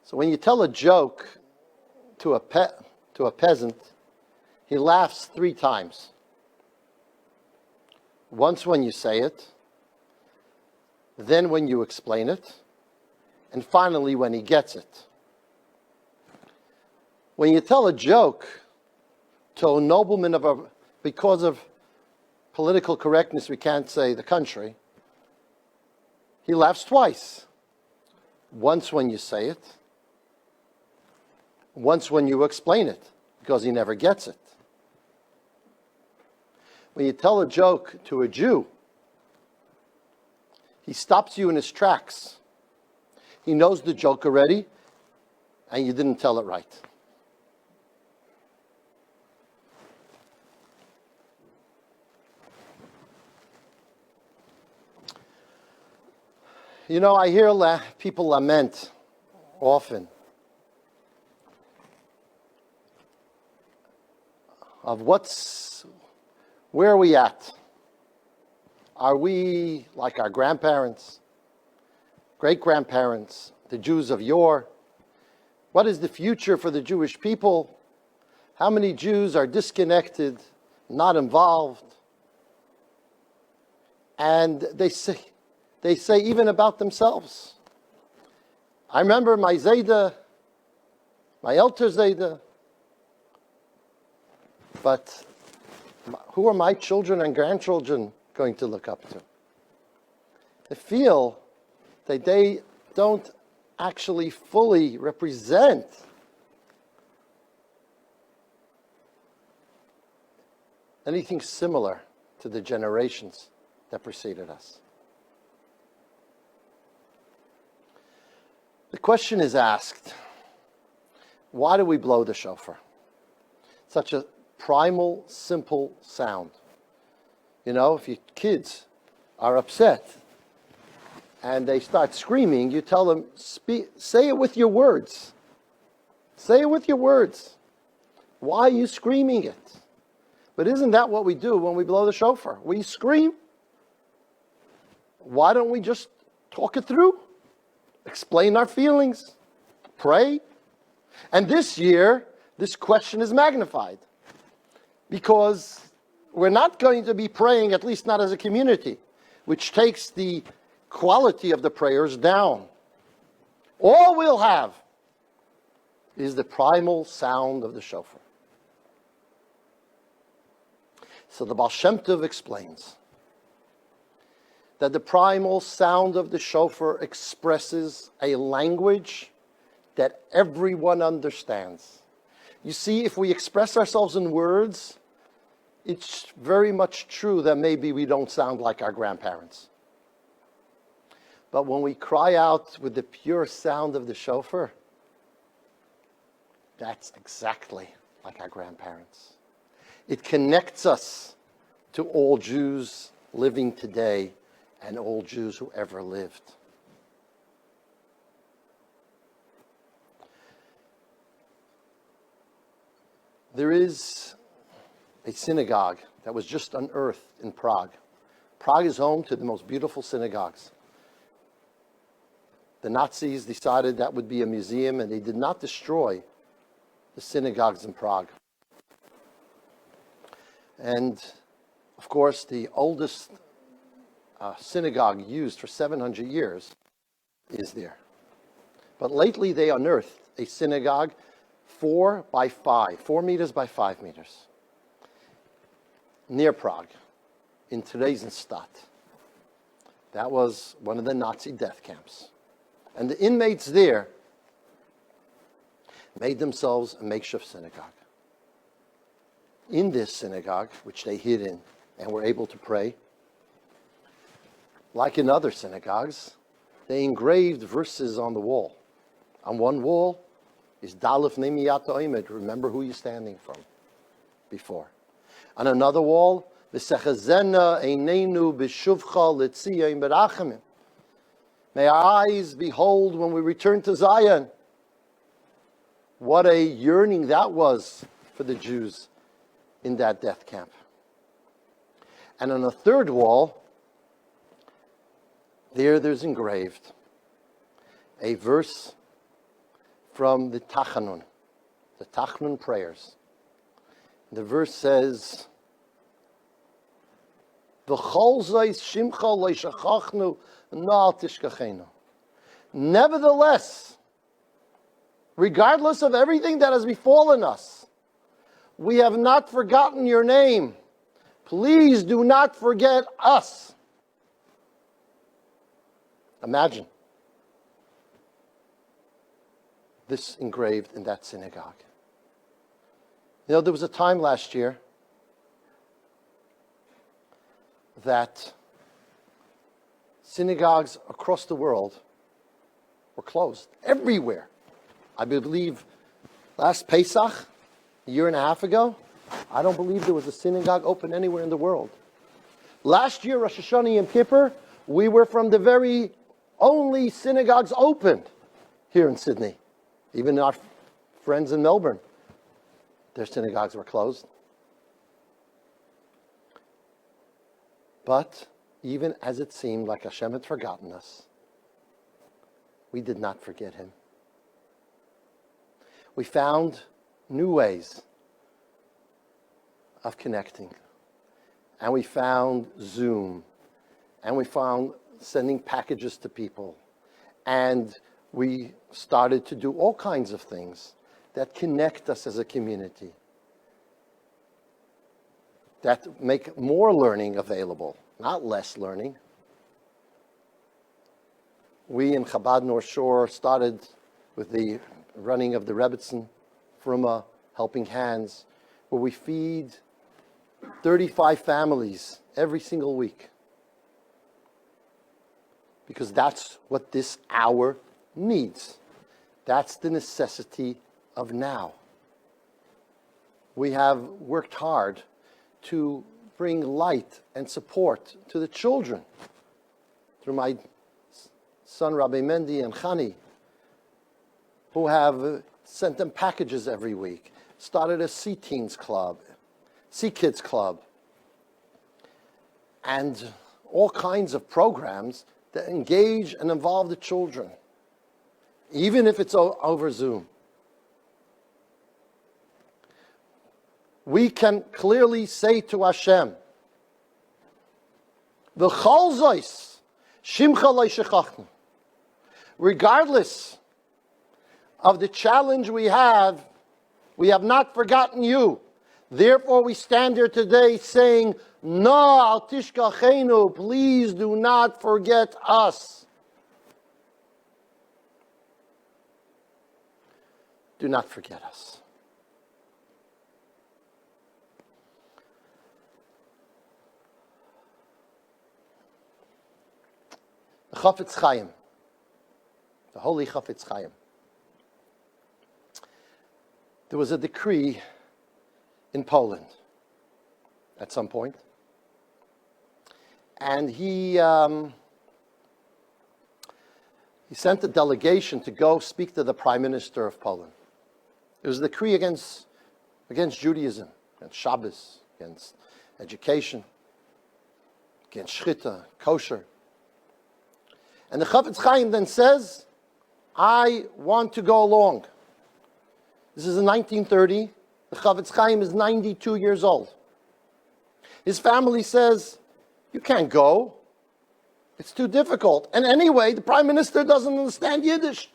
So when you tell a joke to a peasant, he laughs 3 times. Once when you say it, then when you explain it, and finally when he gets it. When you tell a joke to a nobleman because of political correctness, we can't say the country, he laughs twice. Once when you say it, once when you explain it, because he never gets it. When you tell a joke to a Jew, he stops you in his tracks. He knows the joke already, and you didn't tell it right. You know, I hear people lament often of where are we at? Are we like our grandparents, great-grandparents, the Jews of yore? What is the future for the Jewish people? How many Jews are disconnected, not involved? And they say even about themselves. I remember my Zayda, my Elter Zayda, but who are my children and grandchildren going to look up to? They feel that they don't actually fully represent anything similar to the generations that preceded us. The question is asked, why do we blow the shofar? Such a primal, simple sound. You know, if your kids are upset and they start screaming, you tell them, say it with your words. Say it with your words. Why are you screaming it? But isn't that what we do when we blow the shofar? We scream. Why don't we just talk it through? Explain our feelings, pray. And this year, this question is magnified because we're not going to be praying, at least not as a community, which takes the quality of the prayers down. All we'll have is the primal sound of the shofar. So the Baal Shem Tov explains that the primal sound of the shofar expresses a language that everyone understands. You see, if we express ourselves in words, it's very much true that maybe we don't sound like our grandparents. But when we cry out with the pure sound of the shofar, that's exactly like our grandparents. It connects us to all Jews living today and all Jews who ever lived. There is a synagogue that was just unearthed in Prague. Prague is home to the most beautiful synagogues. The Nazis decided that would be a museum, and they did not destroy the synagogues in Prague. And, of course, the oldest synagogue used for 700 years is there. But lately they unearthed a synagogue 4 meters by 5 meters, near Prague, in Theresienstadt. That was one of the Nazi death camps. And the inmates there made themselves a makeshift synagogue. In this synagogue, which they hid in and were able to pray, like in other synagogues, they engraved verses on the wall. On one wall is Dalef Nemiyat Oimed, remember who you're standing from before. On another wall, V'sechazena einenu b'shuvcha l'tziyim berachamim. May our eyes behold when we return to Zion. What a yearning that was for the Jews in that death camp. And on a third wall, there's engraved a verse from the Tachanun prayers. The verse says, V'chol zeis shimcha leishachachnu na'al tishkachenu. Nevertheless, regardless of everything that has befallen us, we have not forgotten your name. Please do not forget us. Imagine this engraved in that synagogue. You know, there was a time last year that synagogues across the world were closed everywhere. I believe last Pesach, a year and a half ago, I don't believe there was a synagogue open anywhere in the world. Last year, Rosh Hashanah Yom Kippur, we were from the very only synagogues opened here in Sydney. Even our friends in Melbourne, their synagogues were closed. But even as it seemed like Hashem had forgotten us, we did not forget him. We found new ways of connecting. And we found Zoom. And we found sending packages to people. And we started to do all kinds of things that connect us as a community, that make more learning available, not less learning. We in Chabad North Shore started with the running of the Rebbetzin, Fruma, Helping Hands, where we feed 35 families every single week. Because that's what this hour needs. That's the necessity of now. We have worked hard to bring light and support to the children through my son Rabbi Mendy and Chani, who have sent them packages every week, started a C-Teens club, C-Kids club, and all kinds of programs that engage and involve the children, even if it's over Zoom. We can clearly say to Hashem, V'chol zois, shimcha leishachachnu. Regardless of the challenge we have not forgotten you. Therefore we stand here today saying, No al tishkachenu, please do not forget us. Do not forget us. The Chafetz Chaim, the Holy Chafetz Chaim. There was a decree in Poland at some point, and he sent a delegation to go speak to the Prime Minister of Poland. It was a decree against Judaism, against Shabbos, against education, against shchita, kosher. And the Chafetz Chaim then says, I want to go along. This is in 1930. The Chafetz Chaim is 92 years old. His family says, you can't go. It's too difficult. And anyway, the Prime Minister doesn't understand Yiddish.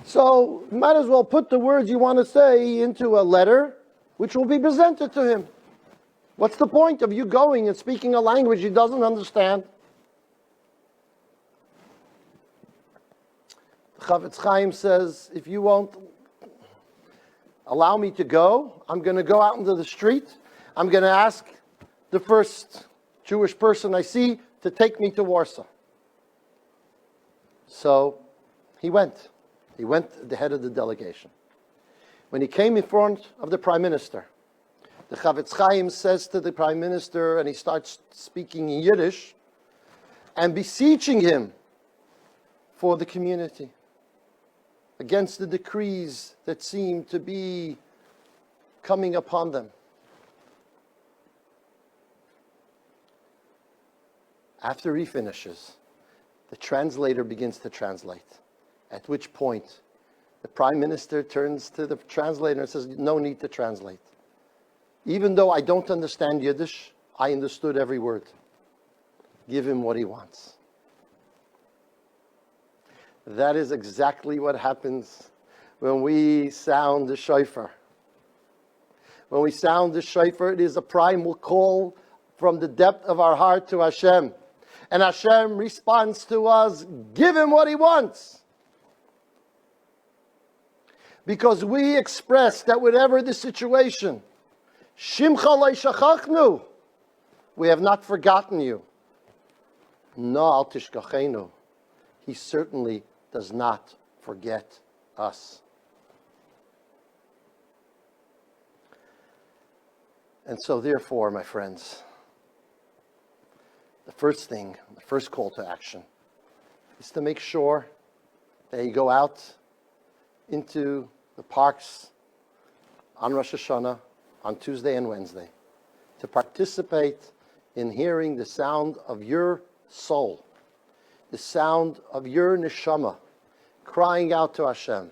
So you might as well put the words you want to say into a letter, which will be presented to him. What's the point of you going and speaking a language he doesn't understand? The Chafetz Chaim says, if you won't allow me to go, I'm going to go out into the street. I'm going to ask the first Jewish person I see to take me to Warsaw. So he went. He went the head of the delegation. When he came in front of the Prime Minister, the Chafetz Chaim says to the Prime Minister, and he starts speaking in Yiddish, and beseeching him for the community, against the decrees that seem to be coming upon them. After he finishes, the translator begins to translate, at which point The prime minister turns to the translator and says, no need to translate. Even though I don't understand Yiddish, I understood every word. Give him what he wants. That is exactly what happens when we sound the shofar. When we sound the shofar, it is a primal call from the depth of our heart to Hashem. And Hashem responds to us, give him what he wants. Because we express that whatever the situation, Shimcha lo shachachnu, we have not forgotten you. No al tishkachenu, he certainly does not forget us. And so therefore, my friends, the first call to action is to make sure that you go out into the parks on Rosh Hashanah, on Tuesday and Wednesday, to participate in hearing the sound of your soul, the sound of your neshama, crying out to Hashem,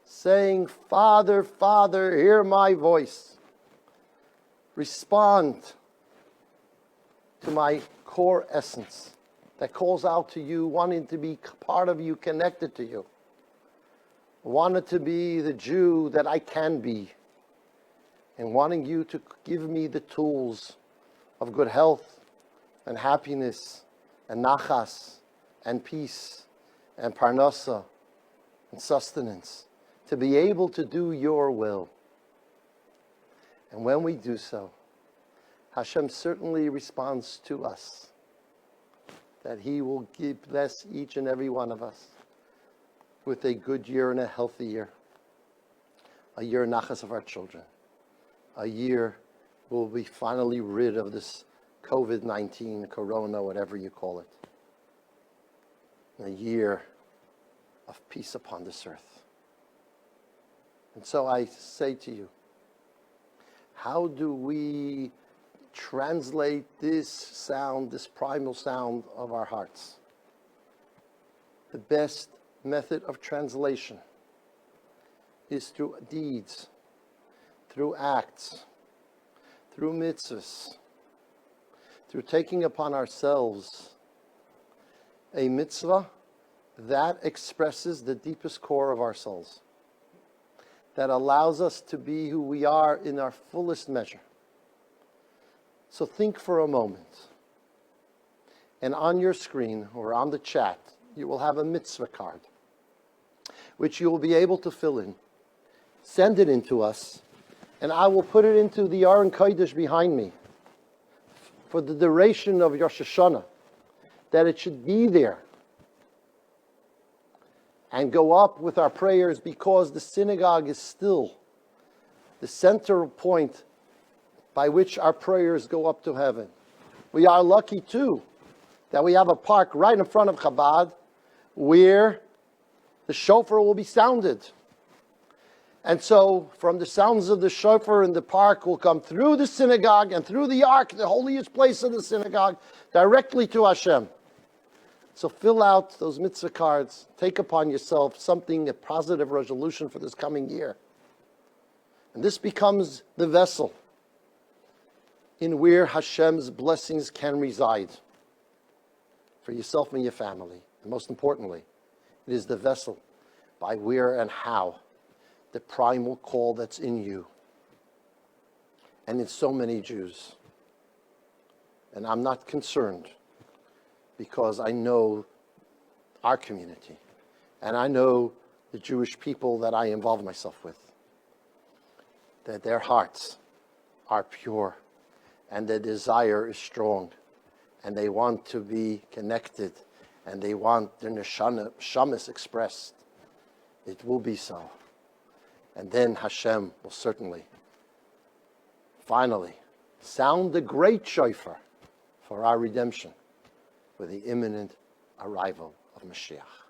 saying, Father, Father, hear my voice. Respond to my core essence that calls out to you, wanting to be part of you, connected to you. Wanted to be the Jew that I can be, and wanting you to give me the tools of good health and happiness and nachas and peace and parnasa and sustenance to be able to do your will. And when we do so, Hashem certainly responds to us, that he will bless each and every one of us with a good year and a healthy year, a year nachas of our children, a year we'll be finally rid of this COVID-19, corona, whatever you call it, a year of peace upon this earth. And so I say to you, how do we translate this sound, this primal sound of our hearts? The best method of translation is through deeds, through acts, through mitzvahs, through taking upon ourselves a mitzvah that expresses the deepest core of our souls, that allows us to be who we are in our fullest measure. So think for a moment, and on your screen or on the chat, you will have a mitzvah card, which you will be able to fill in. Send it in to us, and I will put it into the Aron Kodesh behind me for the duration of Rosh Hashanah, that it should be there and go up with our prayers, because the synagogue is still the center point by which our prayers go up to heaven. We are lucky too that we have a park right in front of Chabad where the shofar will be sounded. And so from the sounds of the shofar in the park will come through the synagogue and through the ark, the holiest place of the synagogue, directly to Hashem. So fill out those mitzvah cards. Take upon yourself something, a positive resolution for this coming year. And this becomes the vessel in where Hashem's blessings can reside for yourself and your family. And most importantly, it is the vessel by where and how the primal call that's in you and in so many Jews. And I'm not concerned, because I know our community and I know the Jewish people that I involve myself with, that their hearts are pure and their desire is strong, and they want to be connected, and they want their neshamas expressed. It will be so. And then Hashem will certainly, finally, sound the great shofar for our redemption with the imminent arrival of Mashiach.